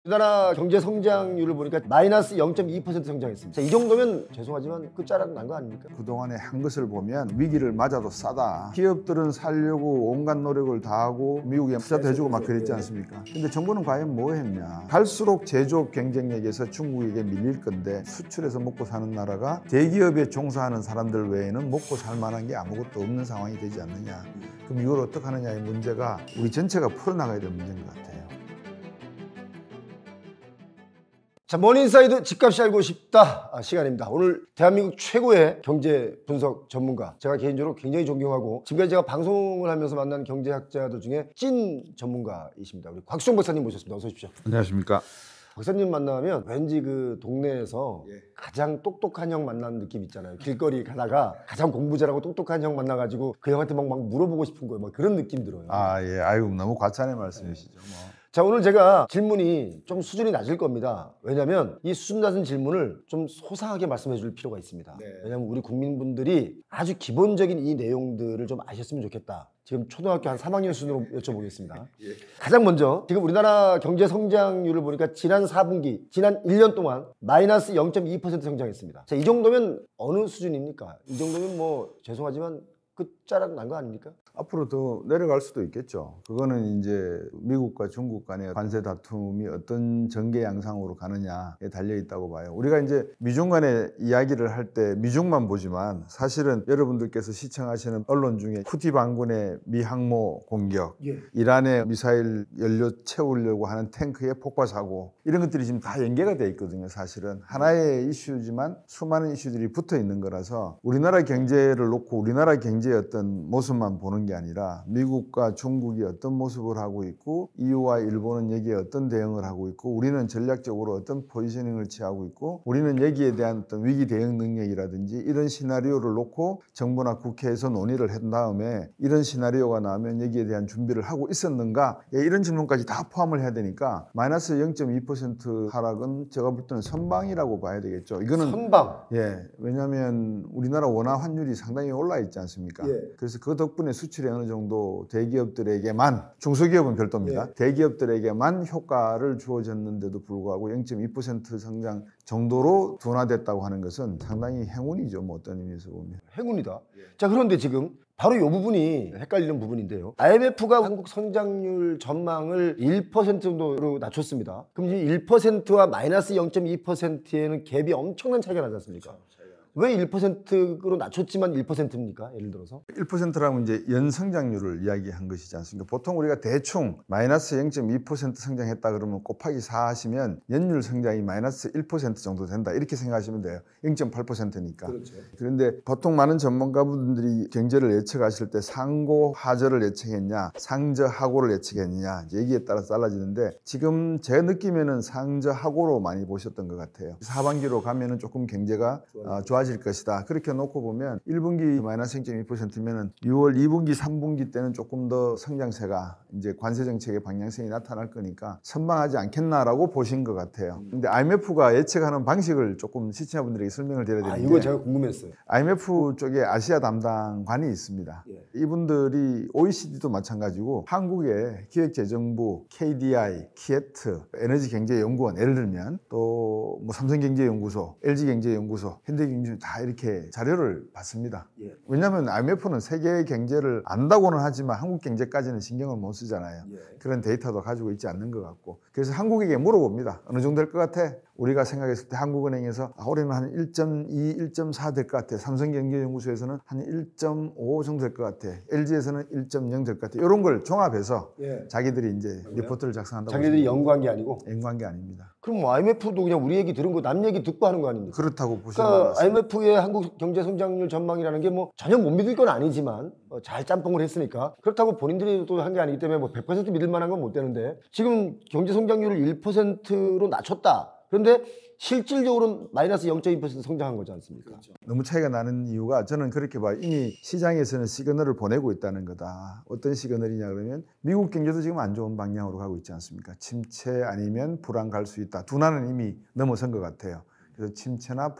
우리나라 경제 성장률을 보니까 마이너스 0.2% 성장했습니다. 이 정도면 죄송하지만 끝자락 난 거 아닙니까? 그동안에 한 것을 보면 위기를 맞아도 싸다. 기업들은 살려고 온갖 노력을 다하고 미국에 투자도 해주고 막 그랬지 않습니까? 근데 정부는 과연 뭐 했냐? 갈수록 제조업 경쟁력에서 중국에게 밀릴 건데 수출해서 먹고 사는 나라가 대기업에 종사하는 사람들 외에는 먹고 살 만한 게 아무것도 없는 상황이 되지 않느냐. 그럼 이걸 어떻게 하느냐의 문제가 우리 전체가 풀어나가야 될 문제인 것 같아요. 자, 머니인사이드 집값이 알고 싶다 시간입니다. 오늘 대한민국 최고의 경제 분석 전문가, 제가 개인적으로 굉장히 존경하고 지금까지 제가 방송을 하면서 만난 경제학자들 중에 찐 전문가이십니다. 우리 곽수영 박사님 모셨습니다. 어서 오십시오. 안녕하십니까. 박사님 만나면 왠지 그 동네에서 가장 똑똑한 형 만난 느낌 있잖아요. 길거리 가다가 가장 공부 잘하고 똑똑한 형 만나가지고 그 형한테 막 물어보고 싶은 거예요. 막 그런 느낌 들어요. 아, 예. 아이고, 너무 과찬의 말씀이시죠. 뭐. 자, 오늘 제가 질문이 좀 수준이 낮을 겁니다. 왜냐하면 이 수준 낮은 질문을 좀 소상하게 말씀해 줄 필요가 있습니다. 왜냐하면 우리 국민분들이 아주 기본적인 이 내용들을 좀 아셨으면 좋겠다. 지금 초등학교 한 3학년 수준으로 여쭤보겠습니다. 가장 먼저 지금 우리나라 경제 성장률을 보니까 지난 4분기, 지난 1년 동안 마이너스 0.2% 성장했습니다. 자, 이 정도면 어느 수준입니까? 이 정도면 뭐 죄송하지만 끝자락 난 거 아닙니까? 앞으로 더 내려갈 수도 있겠죠. 그거는 이제 미국과 중국 간의 관세 다툼이 어떤 전개 양상으로 가느냐에 달려 있다고 봐요. 우리가 이제 미중 간의 이야기를 할 때 미중만 보지만 사실은 여러분들께서 시청하시는 언론 중에 후티 반군의 미 항모 공격, 이란의 미사일 연료 채우려고 하는 탱크의 폭파 사고, 이런 것들이 지금 다 연계가 돼 있거든요. 사실은 하나의 이슈지만 수많은 이슈들이 붙어 있는 거라서 우리나라 경제를 놓고 우리나라 경제의 어떤 모습만 보는 게 아니라 미국과 중국이 어떤 모습을 하고 있고 EU와 일본은 여기에 어떤 대응을 하고 있고 우리는 전략적으로 어떤 포지셔닝을 취하고 있고 우리는 여기에 대한 어떤 위기 대응 능력이라든지 이런 시나리오를 놓고 정부나 국회에서 논의를 한 다음에 이런 시나리오가 나오면 여기에 대한 준비를 하고 있었는가, 이런 질문까지 다 포함을 해야 되니까 마이너스 0.2% 하락은 제가 볼 때는 선방이라고 봐야 되겠죠. 이거는 선방. 왜냐하면 우리나라 원화 환율이 상당히 올라 있지 않습니까? 그래서 그 덕분에 수출이 어느 정도 대기업들에게만, 중소기업은 별도입니다. 대기업들에게만 효과를 주어졌는데도 불구하고 0.2% 성장 정도로 둔화됐다고 하는 것은 상당히 행운이죠. 뭐 어떤 의미에서 보면. 행운이다. 자, 그런데 지금 바로 이 부분이 헷갈리는 부분인데요. IMF가 한국 성장률 전망을 1% 정도로 낮췄습니다. 그럼 이 1%와 마이너스 0.2%에는 갭이 엄청난 차이가 나지 않습니까? 왜 1%로 낮췄지만 1%입니까? 예를 들어서 1%라면 이제 연성장률을 이야기한 것이지 않습니까? 보통 우리가 대충 마이너스 0.2% 성장했다 그러면 곱하기 4 하시면 연율 성장이 마이너스 1% 정도 된다, 이렇게 생각하시면 돼요. 0.8%니까. 그렇죠. 그런데 보통 많은 전문가분들이 경제를 예측하실 때 상고 하저를 예측했냐 상저 하고를 예측했느냐, 여기에 따라서 달라지는데 지금 제 느낌에는 상저 하고로 많이 보셨던 것 같아요. 하반기로 가면은 조금 경제가 좋아질 것이다. 그렇게 놓고 보면 1분기 마이너스 0.2%면은 6월 2분기, 3분기 때는 조금 더 성장세가 이제 관세 정책의 방향성이 나타날 거니까 선방하지 않겠나라고 보신 것 같아요. 근데 IMF가 예측하는 방식을 조금 시청자분들에게 설명을 드려야 되는데, 이거 제가 궁금했어요. IMF 쪽에 아시아 담당관이 있습니다. 이분들이 OECD도 마찬가지고 한국의 기획재정부, KDI, 키에트, 에너지경제연구원, 예를 들면 또 뭐 삼성경제연구소, LG경제연구소, 현대경제 다 이렇게 자료를 받습니다. 왜냐하면 IMF는 세계 경제를 안다고는 하지만 한국 경제까지는 신경을 못 쓰잖아요. 그런 데이터도 가지고 있지 않는 것 같고, 그래서 한국에게 물어봅니다. 어느 정도 될 것 같아? 우리가 생각했을 때 한국은행에서 올해는 한 1.2, 1.4 될 것 같아. 삼성경제연구소에서는 한 1.5 정도 될 것 같아. LG에서는 1.0 될 것 같아. 이런 걸 종합해서 자기들이 이제 리포트를 작성한다고. 자기들이 연구한 게 아니고? 연구한 게 아닙니다. 그럼 뭐 IMF도 그냥 우리 얘기 들은 거 남 얘기 듣고 하는 거 아닙니까? 그렇다고 보시면 그러니까 IMF의 한국 경제 성장률 전망이라는 게 뭐 전혀 못 믿을 건 아니지만 잘 짬뽕을 했으니까 그렇다고 본인들이 또 한 게 아니기 때문에 뭐 100% 믿을 만한 건 못 되는데, 지금 경제 성장률을 1%로 낮췄다. 그런데 실질적으로는 마이너스 0.2% 성장한 거지 않습니까? 그렇죠. 너무 차이가 나는 이유가 저는 그렇게 봐요. 이미 시장에서는 시그널을 보내고 있다는 거다. 어떤 시그널이냐 그러면 미국 경제도 지금 안 좋은 방향으로 가고 있지 않습니까? 침체 아니면 불황 갈 수 있다. 둔화는 이미 넘어선 것 같아요. 그래서 침체나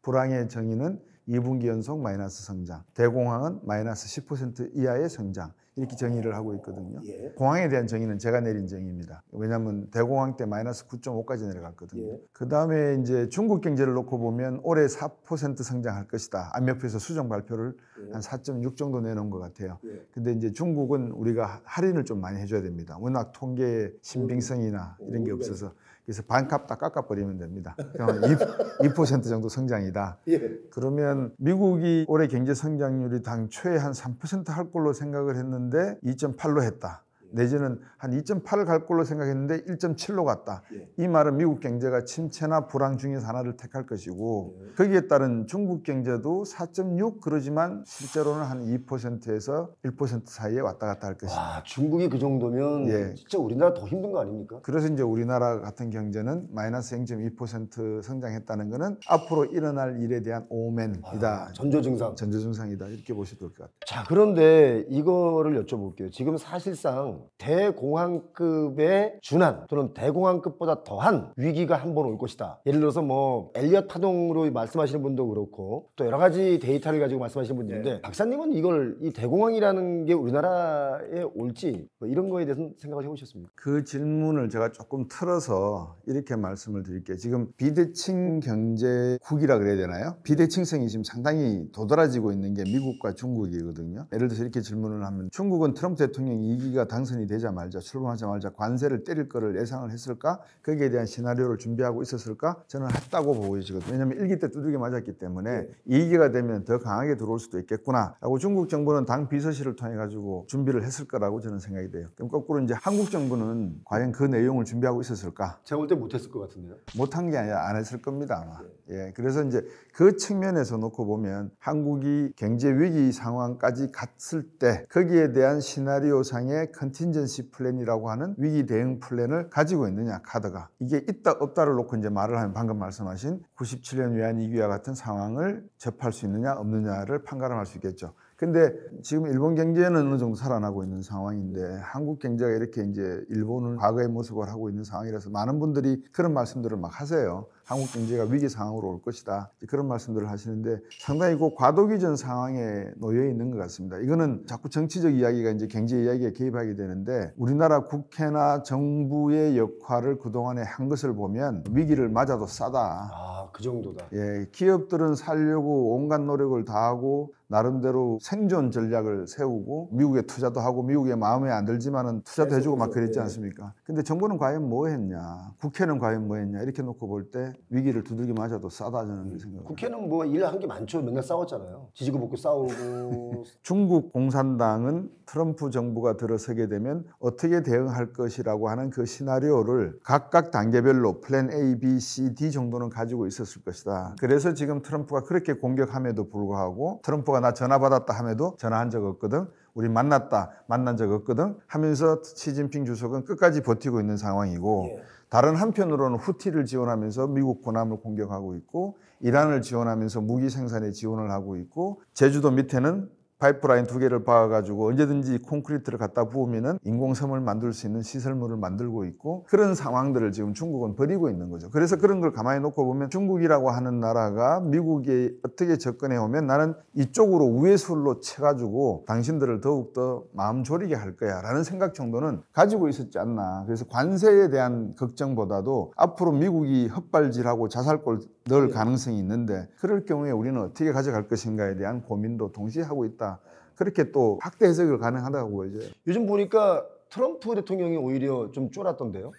불황의 정의는 2분기 연속 마이너스 성장, 대공황은 마이너스 10% 이하의 성장, 이렇게 정의를 하고 있거든요. 예. 공항에 대한 정의는 제가 내린 정의입니다. 왜냐하면 대공황 때 마이너스 9.5까지 내려갔거든요. 예. 그 다음에 이제 중국 경제를 놓고 보면 올해 4% 성장할 것이다. IMF에서 수정 발표를 한 4.6 정도 내놓은 것 같아요. 예. 근데 이제 중국은 우리가 할인을 좀 많이 해줘야 됩니다. 워낙 통계의 신빙성이나 이런 게 없어서. 그래서 반값 다 깎아버리면 됩니다. 그러면 2% 정도 성장이다. 예. 그러면 미국이 올해 경제 성장률이 당초에 한 3% 할 걸로 생각을 했는데 2.8로 했다. 내지는 한 2.8을 갈 걸로 생각했는데 1.7로 갔다. 예. 이 말은 미국 경제가 침체나 불황 중에서 하나를 택할 것이고 거기에 따른 중국 경제도 4.6 그러지만 실제로는 한 2%에서 1% 사이에 왔다 갔다 할 것이다. 와, 중국이 그 정도면 예. 진짜 우리나라 더 힘든 거 아닙니까? 그래서 이제 우리나라 같은 경제는 마이너스 0.2% 성장했다는 것은 앞으로 일어날 일에 대한 오멘이다. 전조증상. 전조증상이다. 이렇게 보셔도 될 것 같아요. 자, 그런데 이거를 여쭤볼게요. 지금 사실상 대공황급에 준한 또는 대공황급보다 더한 위기가 한 번 올 것이다. 예를 들어서 뭐 엘리엇 파동으로 말씀하시는 분도 그렇고 또 여러 가지 데이터를 가지고 말씀하시는 분들인데 박사님은 이걸 이 대공황이라는 게 우리나라에 올지 뭐 이런 거에 대해서 생각을 해보셨습니까? 그 질문을 제가 조금 틀어서 이렇게 말씀을 드릴게요. 지금 비대칭 경제국이라 그래야 되나요? 비대칭성이 지금 상당히 도드라지고 있는 게 미국과 중국이거든요. 예를 들어서 이렇게 질문을 하면 중국은 트럼프 대통령 2기가 당선이 되자마자 출범하자마자 관세를 때릴 거를 예상을 했을까? 거기에 대한 시나리오를 준비하고 있었을까? 저는 했다고 보여지거든요. 왜냐하면 1기 때 두들겨 맞았기 때문에 2기가 되면 더 강하게 들어올 수도 있겠구나 라고 중국 정부는 당 비서실을 통해 가지고 준비를 했을 거라고 저는 생각이 돼요. 그럼 거꾸로 이제 한국 정부는 과연 그 내용을 준비하고 있었을까? 제가 볼 때 못했을 것 같은데요. 못한 게 아니라 안 했을 겁니다 아마. 예, 그래서 이제 그 측면에서 놓고 보면 한국이 경제 위기 상황까지 갔을 때 거기에 대한 시나리오 상의 컨틴전시 플랜이라고 하는 위기 대응 플랜을 가지고 있느냐 카드가 이게 있다 없다를 놓고 이제 말을 하면 방금 말씀하신 97년 외환위기와 같은 상황을 접할 수 있느냐 없느냐를 판가름할 수 있겠죠. 근데 지금 일본 경제는 어느 정도 살아나고 있는 상황인데 한국 경제가 이렇게 이제 일본을 과거의 모습을 하고 있는 상황이라서 많은 분들이 그런 말씀들을 막 하세요. 한국 경제가 위기 상황으로 올 것이다. 그런 말씀들을 하시는데 상당히 그 과도기전 상황에 놓여 있는 것 같습니다. 이거는 자꾸 정치적 이야기가 이제 경제 이야기에 개입하게 되는데 우리나라 국회나 정부의 역할을 그동안에 한 것을 보면 위기를 맞아도 싸다. 아, 그 정도다. 예, 기업들은 살려고 온갖 노력을 다하고 나름대로 생존 전략을 세우고 미국에 투자도 하고 미국에 마음에 안 들지만은 투자도 해주고 막 그랬지 않습니까? 근데 정부는 과연 뭐 했냐? 국회는 과연 뭐 했냐? 이렇게 놓고 볼 때 위기를 두들겨 맞아도 싸다 저는 생각합니다. 국회는 뭐 일 한 게 많죠. 맨날 싸웠잖아요. 지지고 볶고 싸우고. 중국 공산당은 트럼프 정부가 들어서게 되면 어떻게 대응할 것이라고 하는 그 시나리오를 각각 단계별로 플랜 A, B, C, D 정도는 가지고 있었을 것이다. 그래서 지금 트럼프가 그렇게 공격함에도 불구하고 트럼프가 나 전화 받았다 함에도 전화한 적 없거든. 우리 만났다, 만난 적 없거든 하면서 시진핑 주석은 끝까지 버티고 있는 상황이고 예. 다른 한편으로는 후티를 지원하면서 미국 군함을 공격하고 있고 이란을 지원하면서 무기 생산에 지원을 하고 있고 제주도 밑에는 파이프라인 2개를 박아가지고 언제든지 콘크리트를 갖다 부으면은 인공섬을 만들 수 있는 시설물을 만들고 있고 그런 상황들을 지금 중국은 벌이고 있는 거죠. 그래서 그런 걸 가만히 놓고 보면 중국이라고 하는 나라가 미국에 어떻게 접근해 오면 나는 이쪽으로 우회술로 쳐가지고 당신들을 더욱더 마음 졸이게 할 거야 라는 생각 정도는 가지고 있었지 않나. 그래서 관세에 대한 걱정보다도 앞으로 미국이 헛발질하고 자살골 넣을 가능성이 있는데 그럴 경우에 우리는 어떻게 가져갈 것인가에 대한 고민도 동시에 하고 있다. 그렇게 또 확대 해석을 가능하다고 보여져요. 요즘 보니까 트럼프 대통령이 오히려 좀 쫄았던데요.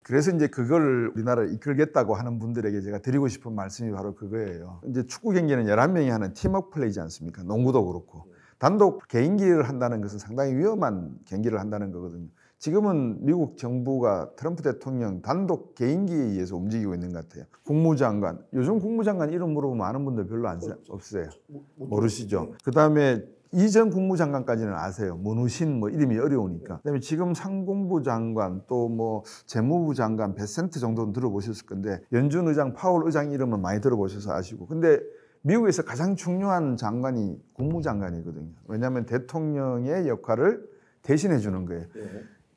그래서 이제 그걸 우리나라를 이끌겠다고 하는 분들에게 제가 드리고 싶은 말씀이 바로 그거예요. 이제 축구 경기는 11명이 하는 팀워크 플레이지 않습니까? 농구도 그렇고. 단독 개인기를 한다는 것은 상당히 위험한 경기를 한다는 거거든요. 지금은 미국 정부가 트럼프 대통령 단독 개인기에 의해서 움직이고 있는 것 같아요. 국무장관, 요즘 국무장관 이름 물어보면 아는 분들 별로 없어요. 모르시죠? 그 다음에 이전 국무장관까지는 아세요. 문우신 뭐 이름이 어려우니까. 그다음에 지금 상공부 장관 또 뭐 재무부 장관 베센트 정도는 들어보셨을 건데 연준 의장, 파월 의장 이름은 많이 들어보셔서 아시고. 근데 미국에서 가장 중요한 장관이 국무장관이거든요. 왜냐하면 대통령의 역할을 대신해 주는 거예요.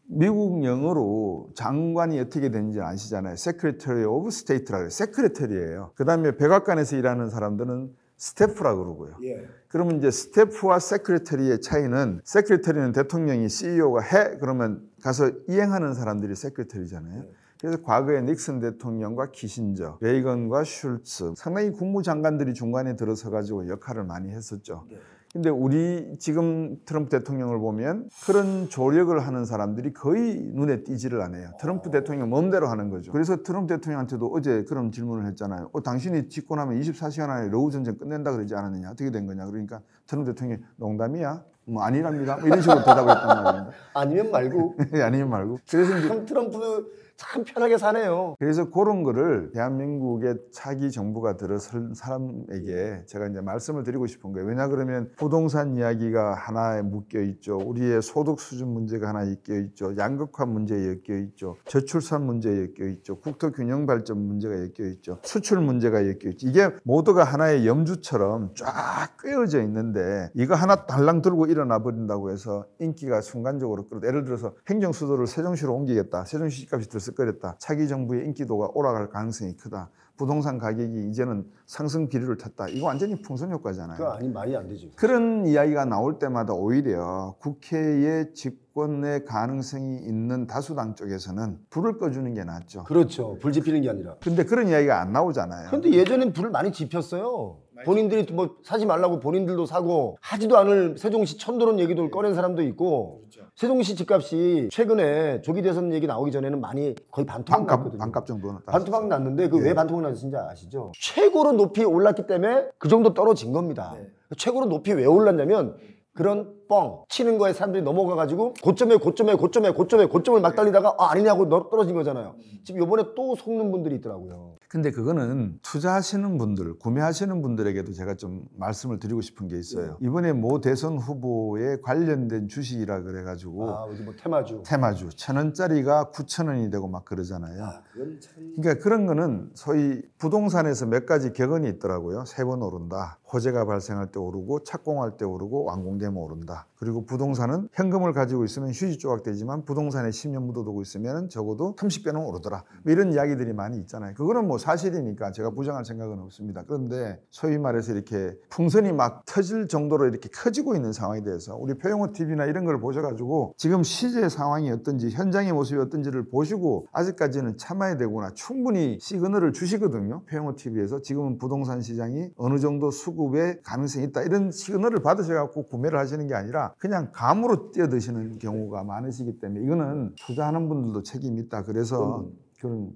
미국 영어로 장관이 어떻게 되는지 아시잖아요. Secretary of State라고 해요. Secretary예요. 그 다음에 백악관에서 일하는 사람들은 스태프라 그러고요. 예. 그러면 이제 스태프와 세크레터리의 차이는 세크레터리는 대통령이 CEO가 해 그러면 가서 이행하는 사람들이 세크레터리잖아요. 그래서 과거에 닉슨 대통령과 키신저, 레이건과 슐츠 상당히 국무장관들이 중간에 들어서 가지고 역할을 많이 했었죠. 근데 우리 지금 트럼프 대통령을 보면 그런 조력을 하는 사람들이 거의 눈에 띄지를 않아요. 트럼프 대통령 마음대로 하는 거죠. 그래서 트럼프 대통령한테도 어제 그런 질문을 했잖아요. 당신이 집권하면 24시간 안에 러우 전쟁 끝낸다 그러지 않았느냐? 어떻게 된 거냐? 그러니까 트럼프 대통령이 농담이야? 뭐 아니랍니다. 뭐 이런 식으로 대답을 했단 말입니다. 아니면 말고. 아니면 말고. 그래서 이제 참 트럼프 참 편하게 사네요. 그래서 그런 거를 대한민국의 차기 정부가 들어설 사람에게 제가 이제 말씀을 드리고 싶은 거예요. 왜냐 그러면 부동산 이야기가 하나에 묶여 있죠. 우리의 소득 수준 문제가 하나 엮여 있죠. 양극화 문제에 엮여 있죠. 저출산 문제에 엮여 있죠. 국토 균형 발전 문제가 엮여 있죠. 수출 문제가 엮여 있죠. 이게 모두가 하나의 염주처럼 쫙 꿰어져 있는데 이거 하나 달랑 들고 일어나 버린다고 해서 인기가 순간적으로 끌어. 예를 들어서 행정수도를 세종시로 옮기겠다. 세종시 집값이 들썩거렸다. 차기 정부의 인기도가 올라갈 가능성이 크다. 부동산 가격이 이제는 상승 비율을 탔다. 이거 완전히 풍선 효과잖아요. 그거 아니 말이 안 되죠. 그런 이야기가 나올 때마다 오히려 국회의 집권의 가능성이 있는 다수당 쪽에서는 불을 꺼주는 게 낫죠. 그렇죠. 불 지피는 게 아니라. 근데 그런 이야기가 안 나오잖아요. 근데 예전엔 불을 많이 지폈어요. 본인들이 뭐 사지 말라고 본인들도 사고 하지도 않을 세종시 천도론 얘기도 꺼낸 사람도 있고 세종시 집값이 최근에 조기 대선 얘기 나오기 전에는 많이 거의 반토막 났거든요. 반값 정도는 반토막 났는데 그 왜 반토막 났는지 아시죠? 최고로 높이 올랐기 때문에 그 정도 떨어진 겁니다. 최고로 높이 왜 올랐냐면 그런 뻥 치는 거에 사람들이 넘어가가지고 고점을 막 달리다가 아니냐고 떨어진 거잖아요. 지금 요번에 또 속는 분들이 있더라고요. 근데 그거는 투자하시는 분들, 구매하시는 분들에게도 제가 좀 말씀을 드리고 싶은 게 있어요. 이번에 모 대선 후보에 관련된 주식이라 그래가지고 어디 뭐 테마주 1,000원짜리가 9,000원이 되고 막 그러잖아요. 그건 참... 그러니까 그런 거는 소위 부동산에서 몇 가지 격언이 있더라고요. 3번 오른다. 호재가 발생할 때 오르고 착공할 때 오르고 완공되면 오른다. 그리고 부동산은 현금을 가지고 있으면 휴지 조각되지만 부동산에 10년 묻어두고 있으면 적어도 30배는 오르더라. 뭐 이런 이야기들이 많이 있잖아요. 그거는 뭐 사실이니까 제가 부정할 생각은 없습니다. 그런데 소위 말해서 이렇게 풍선이 막 터질 정도로 이렇게 커지고 있는 상황에 대해서 우리 표영호 TV나 이런 걸 보셔가지고 지금 시제 상황이 어떤지 현장의 모습이 어떤지를 보시고 아직까지는 참아야 되구나. 충분히 시그널을 주시거든요. 표영호 TV에서 지금은 부동산 시장이 어느 정도 수급의 가능성이 있다. 이런 시그널을 받으셔갖고 구매를 하시는 게 아니라 그냥 감으로 뛰어드시는 경우가 많으시기 때문에 이거는 투자하는 분들도 책임이 있다. 그래서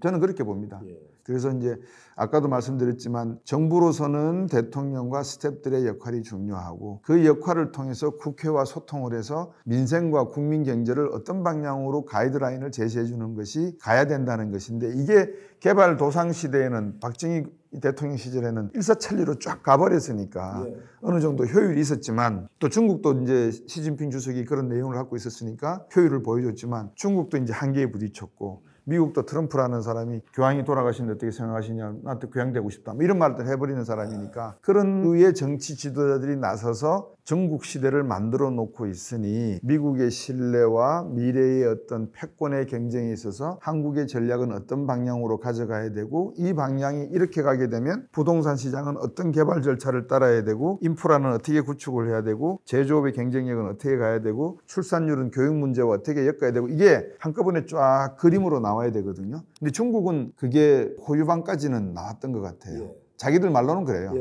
저는 그렇게 봅니다. 그래서 이제 아까도 말씀드렸지만 정부로서는 대통령과 스태프들의 역할이 중요하고 그 역할을 통해서 국회와 소통을 해서 민생과 국민 경제를 어떤 방향으로 가이드라인을 제시해 주는 것이 가야 된다는 것인데 이게 개발 도상 시대에는 박정희 대통령 시절에는 일사천리로 쫙 가버렸으니까 어느 정도 효율이 있었지만 또 중국도 이제 시진핑 주석이 그런 내용을 갖고 있었으니까 효율을 보여줬지만 중국도 이제 한계에 부딪혔고 미국도 트럼프라는 사람이 교황이 돌아가시는데 어떻게 생각하시냐 나한테 교황되고 싶다 뭐 이런 말들 해버리는 사람이니까 그런 의의 정치 지도자들이 나서서 전국 시대를 만들어 놓고 있으니 미국의 신뢰와 미래의 어떤 패권의 경쟁에 있어서 한국의 전략은 어떤 방향으로 가져가야 되고 이 방향이 이렇게 가게 되면 부동산 시장은 어떤 개발 절차를 따라야 되고 인프라는 어떻게 구축을 해야 되고 제조업의 경쟁력은 어떻게 가야 되고 출산율은 교육 문제와 어떻게 엮어야 되고 이게 한꺼번에 쫙 그림으로 나와야 되거든요. 근데 중국은 그게 호유방까지는 나왔던 것 같아요. 자기들 말로는 그래요.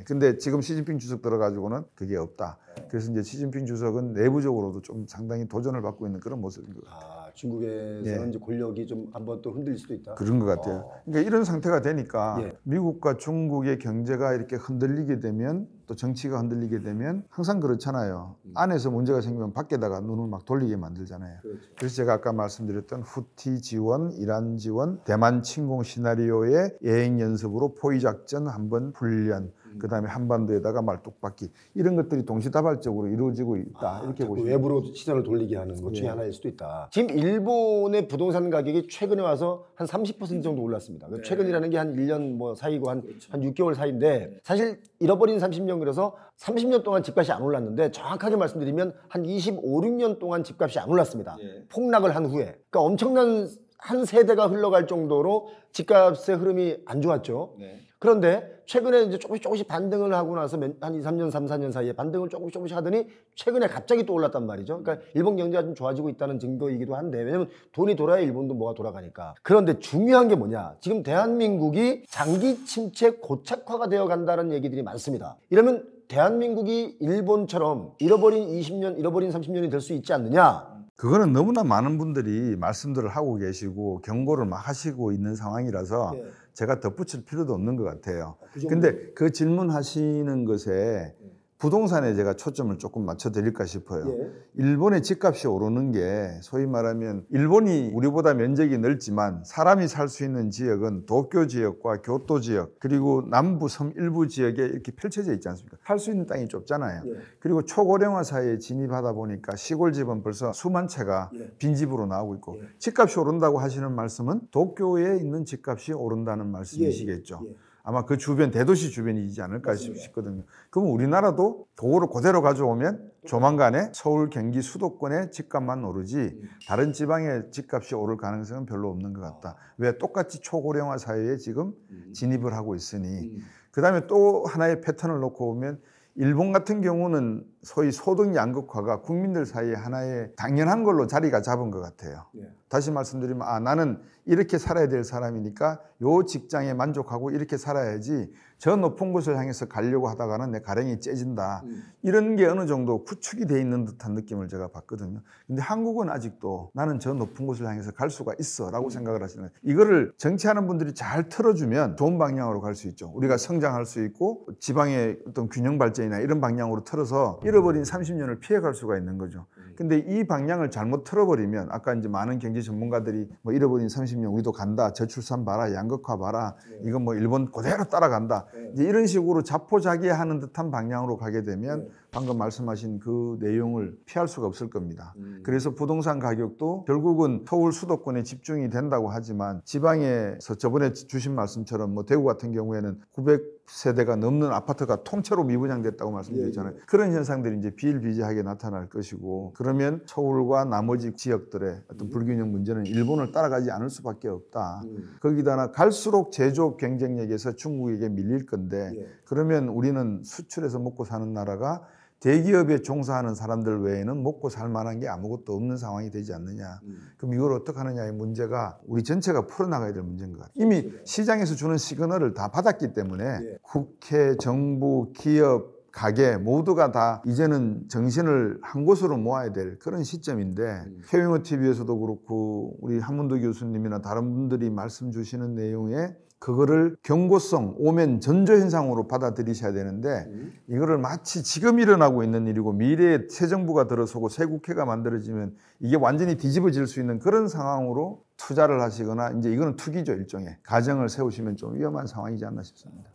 근데 지금 시진핑 주석 들어가지고는 그게 없다. 그래서 이제 시진핑 주석은 내부적으로도 좀 상당히 도전을 받고 있는 그런 모습인 것 같아요. 중국에서는 이제 권력이 좀 한번 또 흔들릴 수도 있다. 그런 것 같아요. 그러니까 이런 상태가 되니까 미국과 중국의 경제가 이렇게 흔들리게 되면 또 정치가 흔들리게 되면 항상 그렇잖아요. 안에서 문제가 생기면 밖에다가 눈을 막 돌리게 만들잖아요. 그래서 제가 아까 말씀드렸던 후티 지원, 이란 지원, 대만 침공 시나리오의 예행 연습으로 포위 작전 한번 훈련, 그다음에 한반도에다가 말뚝박기 이런 것들이 동시다발적으로 이루어지고 있다. 이렇게 보시면 외부로 시선을 돌리게 하는 것 중에 하나일 수도 있다. 지금 일본의 부동산 가격이 최근에 와서 한 30% 정도 올랐습니다. 최근이라는 게 한 1년 뭐 사이고 한 6개월 사이인데 사실 잃어버린 30년 그래서 30년 동안 집값이 안 올랐는데 정확하게 말씀드리면 한 25, 6년 동안 집값이 안 올랐습니다. 폭락을 한 후에. 그러니까 엄청난 한 세대가 흘러갈 정도로 집값의 흐름이 안 좋았죠. 네. 그런데 최근에 이제 조금씩 반등을 하고 나서 한 2, 3년, 3, 4년 사이에 반등을 조금씩 하더니 최근에 갑자기 또 올랐단 말이죠. 그러니까 일본 경제가 좀 좋아지고 있다는 증거이기도 한데, 왜냐면 돈이 돌아야 일본도 뭐가 돌아가니까. 그런데 중요한 게 뭐냐? 지금 대한민국이 장기 침체 고착화가 되어 간다는 얘기들이 많습니다. 이러면 대한민국이 일본처럼 잃어버린 20년, 잃어버린 30년이 될 수 있지 않느냐? 그거는 너무나 많은 분들이 말씀들을 하고 계시고 경고를 막 하시고 있는 상황이라서 네. 제가 덧붙일 필요도 없는 것 같아요. 그 정도? 근데 그 질문하시는 것에 부동산에 제가 초점을 조금 맞춰 드릴까 싶어요. 예. 일본의 집값이 오르는 게 소위 말하면 일본이 우리보다 면적이 넓지만 사람이 살 수 있는 지역은 도쿄 지역과 교토 지역 그리고 남부 섬 일부 지역에 이렇게 펼쳐져 있지 않습니까? 살 수 있는 땅이 좁잖아요. 예. 그리고 초고령화 사회에 진입하다 보니까 시골집은 벌써 수만 채가 예. 빈집으로 나오고 있고 예. 집값이 오른다고 하시는 말씀은 도쿄에 있는 집값이 오른다는 말씀이시겠죠. 예. 아마 그 주변 대도시 주변이지 않을까 맞습니다. 싶거든요. 그럼 우리나라도 그거를 그대로 가져오면 조만간에 서울, 경기, 수도권의 집값만 오르지 다른 지방의 집값이 오를 가능성은 별로 없는 것 같다. 왜? 똑같이 초고령화 사회에 지금 진입을 하고 있으니. 그 다음에 또 하나의 패턴을 놓고 보면 일본 같은 경우는 소위 소득 양극화가 국민들 사이에 하나의 당연한 걸로 자리가 잡은 것 같아요. 예. 다시 말씀드리면 나는 이렇게 살아야 될 사람이니까 요 직장에 만족하고 이렇게 살아야지 저 높은 곳을 향해서 가려고 하다가는 내 가랭이 째진다. 이런 게 어느 정도 구축이 돼 있는 듯한 느낌을 제가 받거든요. 근데 한국은 아직도 나는 저 높은 곳을 향해서 갈 수가 있어 라고 생각을 하시는 거예요. 이거를 정치하는 분들이 잘 틀어주면 좋은 방향으로 갈 수 있죠. 우리가 성장할 수 있고 지방의 어떤 균형 발전이나 이런 방향으로 틀어서 잃어버린 30년을 피해갈 수가 있는 거죠. 근데 이 방향을 잘못 틀어버리면 아까 이제 많은 경제 전문가들이 뭐 잃어버린 30년 우리도 간다. 저출산 봐라. 양극화 봐라. 이건 뭐 일본 그대로 따라간다. 이제 이런 식으로 자포자기하는 듯한 방향으로 가게 되면 방금 말씀하신 그 내용을 피할 수가 없을 겁니다. 그래서 부동산 가격도 결국은 서울 수도권에 집중이 된다고 하지만 지방에서 저번에 주신 말씀처럼 뭐 대구 같은 경우에는 900세대가 넘는 아파트가 통째로 미분양됐다고 말씀드렸잖아요. 그런 현상들이 이제 비일비재하게 나타날 것이고 그러면 서울과 나머지 지역들의 어떤 불균형 문제는 일본을 따라가지 않을 수밖에 없다. 거기다가 갈수록 제조업 경쟁력에서 중국에게 밀릴 건데 그러면 우리는 수출해서 먹고 사는 나라가 대기업에 종사하는 사람들 외에는 먹고 살 만한 게 아무것도 없는 상황이 되지 않느냐. 그럼 이걸 어떻게 하느냐의 문제가 우리 전체가 풀어나가야 될 문제인 것 같아요. 이미 시장에서 주는 시그널을 다 받았기 때문에 국회, 정부, 기업, 가게 모두가 다 이제는 정신을 한 곳으로 모아야 될 그런 시점인데 최영호 TV에서도 그렇고 우리 한문도 교수님이나 다른 분들이 말씀 주시는 내용에 그거를 경고성, 오면 전조 현상으로 받아들이셔야 되는데 이거를 마치 지금 일어나고 있는 일이고 미래에 새 정부가 들어서고 새 국회가 만들어지면 이게 완전히 뒤집어질 수 있는 그런 상황으로 투자를 하시거나 이제 이거는 투기죠, 일종의. 가정을 세우시면 좀 위험한 상황이지 않나 싶습니다.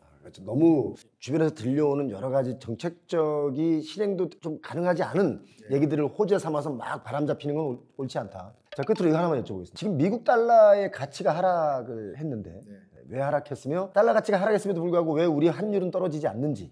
너무 주변에서 들려오는 여러 가지 정책적인 실행도 좀 가능하지 않은 얘기들을 호재 삼아서 막 바람 잡히는 건 옳지 않다. 자, 끝으로 이거 하나만 여쭤보겠습니다. 지금 미국 달러의 가치가 하락을 했는데 왜 하락했으며 달러 가치가 하락했음에도 불구하고 왜 우리 환율은 떨어지지 않는지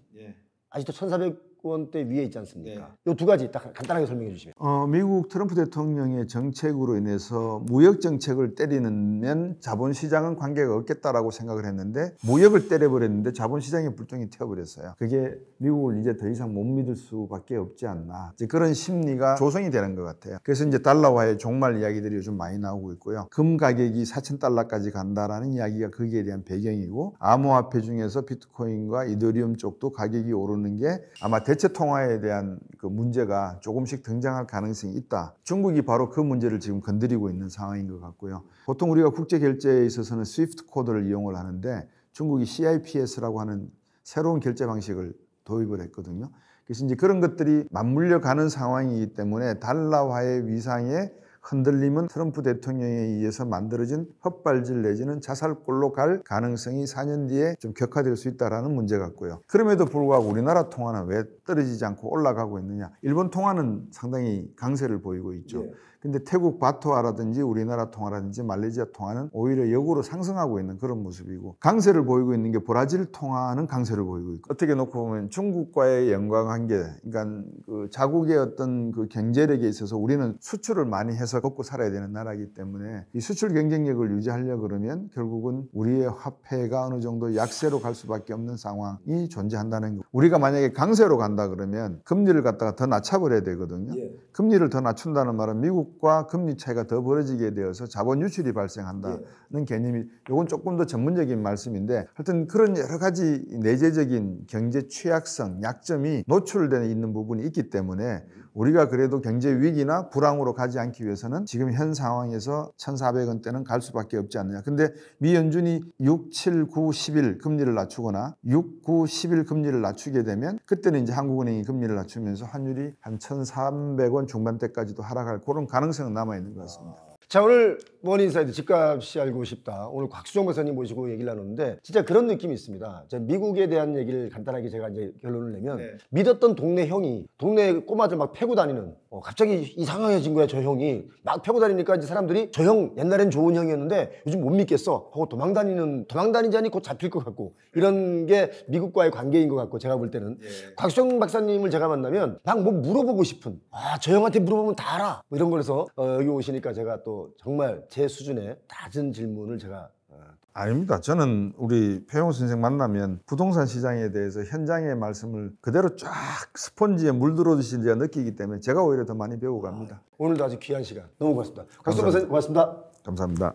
아직도 1,400원대 위에 있지 않습니까? 이 두 가지 딱 간단하게 설명해 주시면. 미국 트럼프 대통령의 정책으로 인해서 무역 정책을 때리면 자본시장은 관계가 없겠다라고 생각을 했는데 무역을 때려버렸는데 자본시장의 불똥이 튀어버렸어요. 그게 미국을 이제 더 이상 못 믿을 수밖에 없지 않나. 이제 그런 심리가 조성이 되는 것 같아요. 그래서 이제 달러화의 종말 이야기들이 요즘 많이 나오고 있고요. 금 가격이 4,000달러까지 간다라는 이야기가 거기에 대한 배경이고 암호화폐 중에서 비트코인과 이더리움 쪽도 가격이 오르는 게 아마 대체 통화에 대한 그 문제가 조금씩 등장할 가능성이 있다. 중국이 바로 그 문제를 지금 건드리고 있는 상황인 것 같고요. 보통 우리가 국제 결제에 있어서는 스위프트 코드를 이용을 하는데 중국이 CIPS라고 하는 새로운 결제 방식을 도입을 했거든요. 그래서 이제 그런 것들이 맞물려 가는 상황이기 때문에 달러화의 위상에 흔들림은 트럼프 대통령에 의해서 만들어진 헛발질 내지는 자살골로 갈 가능성이 4년 뒤에 좀 격화될 수 있다는 문제 같고요. 그럼에도 불구하고 우리나라 통화는 왜 떨어지지 않고 올라가고 있느냐. 일본 통화는 상당히 강세를 보이고 있죠. 근데 태국 바토아라든지 우리나라 통화라든지 말레이시아 통화는 오히려 역으로 상승하고 있는 그런 모습이고, 강세를 보이고 있는 게 브라질 통화는 강세를 보이고 있고, 어떻게 놓고 보면 중국과의 연관관계, 그러니까 그 자국의 어떤 그 경제력에 있어서 우리는 수출을 많이 해서 먹고 살아야 되는 나라이기 때문에 이 수출 경쟁력을 유지하려고 그러면 결국은 우리의 화폐가 어느 정도 약세로 갈 수밖에 없는 상황이 존재한다는 거. 우리가 만약에 강세로 간다 그러면 금리를 갖다가 더 낮춰버려야 되거든요. 금리를 더 낮춘다는 말은 미국과 금리 차이가 더 벌어지게 되어서 자본 유출이 발생한다는 개념이, 이건 조금 더 전문적인 말씀인데, 하여튼 그런 여러 가지 내재적인 경제 취약성, 약점이 노출되어 있는 부분이 있기 때문에 우리가 그래도 경제 위기나 불황으로 가지 않기 위해서는 지금 현 상황에서 1,400원대는 갈 수밖에 없지 않느냐. 근데 미 연준이 6, 7, 9, 11 금리를 낮추거나 6, 9, 11 금리를 낮추게 되면 그때는 이제 한국은행이 금리를 낮추면서 환율이 한 1,300원 중반대까지도 하락할 그런 가능성은 남아있는 것 같습니다. 자, 오늘 머니인사이드 집값이 알고 싶다. 오늘 곽수정 박사님 모시고 얘기를 나눴는데 진짜 그런 느낌이 있습니다. 제가 미국에 대한 얘기를 간단하게 제가 이제 결론을 내면 믿었던 동네 형이 동네 꼬마들 막 패고 다니는, 갑자기 이상해진 거야. 저 형이 막 패고 다니니까 이제 사람들이 저 형 옛날엔 좋은 형이었는데 요즘 못 믿겠어 하고 도망다니자니 곧 잡힐 것 같고, 이런 게 미국과의 관계인 것 같고, 제가 볼 때는 곽수정 박사님을 제가 만나면 막 뭐 물어보고 싶은, 저 형한테 물어보면 다 알아 뭐 이런 거라서 여기 오시니까 제가 또 정말 제 수준의 낮은 질문을 제가 아닙니다. 저는 우리 배용 선생 만나면 부동산 시장에 대해서 현장의 말씀을 그대로 쫙 스펀지에 물들어듯이 제가 느끼기 때문에 제가 오히려 더 많이 배워갑니다. 오늘도 아주 귀한 시간 너무 고맙습니다. 곽수정 박사님 고맙습니다. 감사합니다.